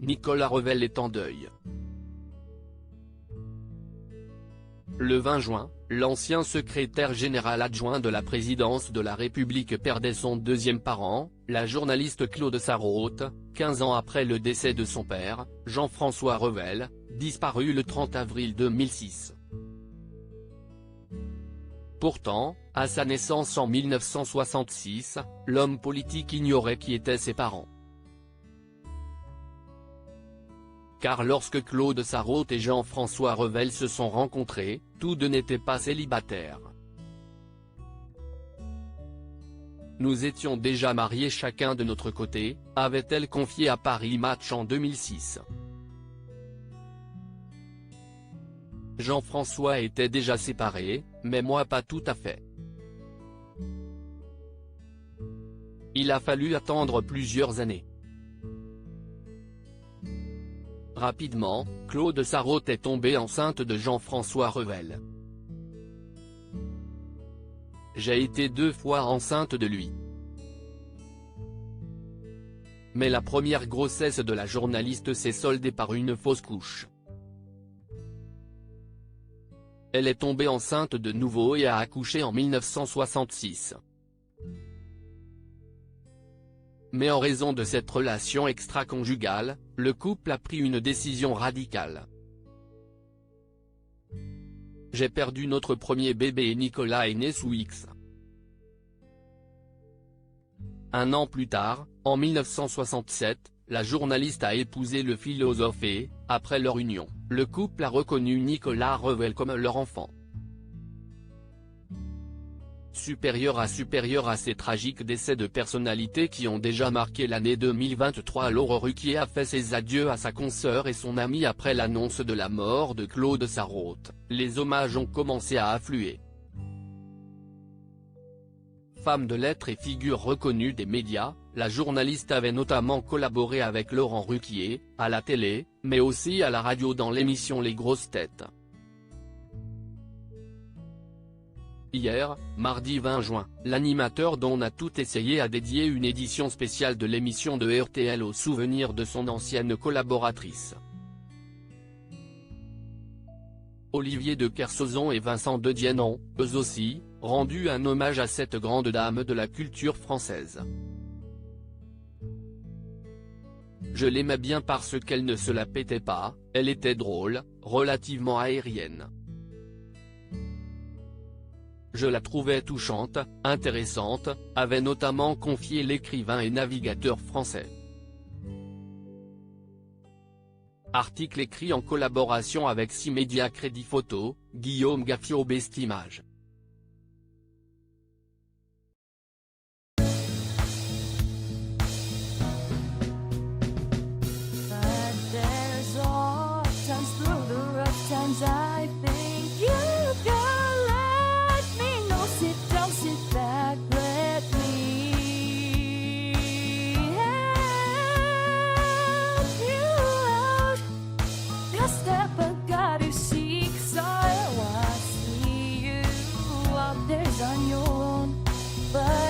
Nicolas Revel est en deuil. Le 20 juin, l'ancien secrétaire général adjoint de la présidence de la République perdait son deuxième parent, la journaliste Claude Sarraute, 15 ans après le décès de son père, Jean-François Revel, disparu le 30 avril 2006. Pourtant, à sa naissance en 1966, l'homme politique ignorait qui étaient ses parents. Car lorsque Claude Sarraute et Jean-François Revel se sont rencontrés, tous deux n'étaient pas célibataires. Nous étions déjà mariés chacun de notre côté, avait-elle confié à Paris Match en 2006. Jean-François était déjà séparé, mais moi pas tout à fait. Il a fallu attendre plusieurs années. Rapidement, Claude Sarraute est tombée enceinte de Jean-François Revel. J'ai été 2 fois enceinte de lui. Mais la première grossesse de la journaliste s'est soldée par une fausse couche. Elle est tombée enceinte de nouveau et a accouché en 1966. Mais en raison de cette relation extra-conjugale, le couple a pris une décision radicale. J'ai perdu notre premier bébé et Nicolas est né sous X. Un an plus tard, en 1967, la journaliste a épousé le philosophe et, après leur union, le couple a reconnu Nicolas Revel comme leur enfant. Supérieur à ces tragiques décès de personnalités qui ont déjà marqué l'année 2023, Laurent Ruquier a fait ses adieux à sa consoeur et son ami après l'annonce de la mort de Claude Sarraute. Les hommages ont commencé à affluer. Femme de lettres et figure reconnue des médias, la journaliste avait notamment collaboré avec Laurent Ruquier, à la télé, mais aussi à la radio dans l'émission Les Grosses Têtes. Hier, mardi 20 juin, l'animateur d'On a tout essayé a dédié une édition spéciale de l'émission de RTL au souvenir de son ancienne collaboratrice. Olivier de Kersauzon et Vincent de Dienne ont, eux aussi, rendu un hommage à cette grande dame de la culture française. Je l'aimais bien parce qu'elle ne se la pétait pas, elle était drôle, relativement aérienne. Je la trouvais touchante, intéressante, avait notamment confié l'écrivain et navigateur français. Article écrit en collaboration avec 6 médias Crédit Photo, Guillaume Gaffio Best Images. But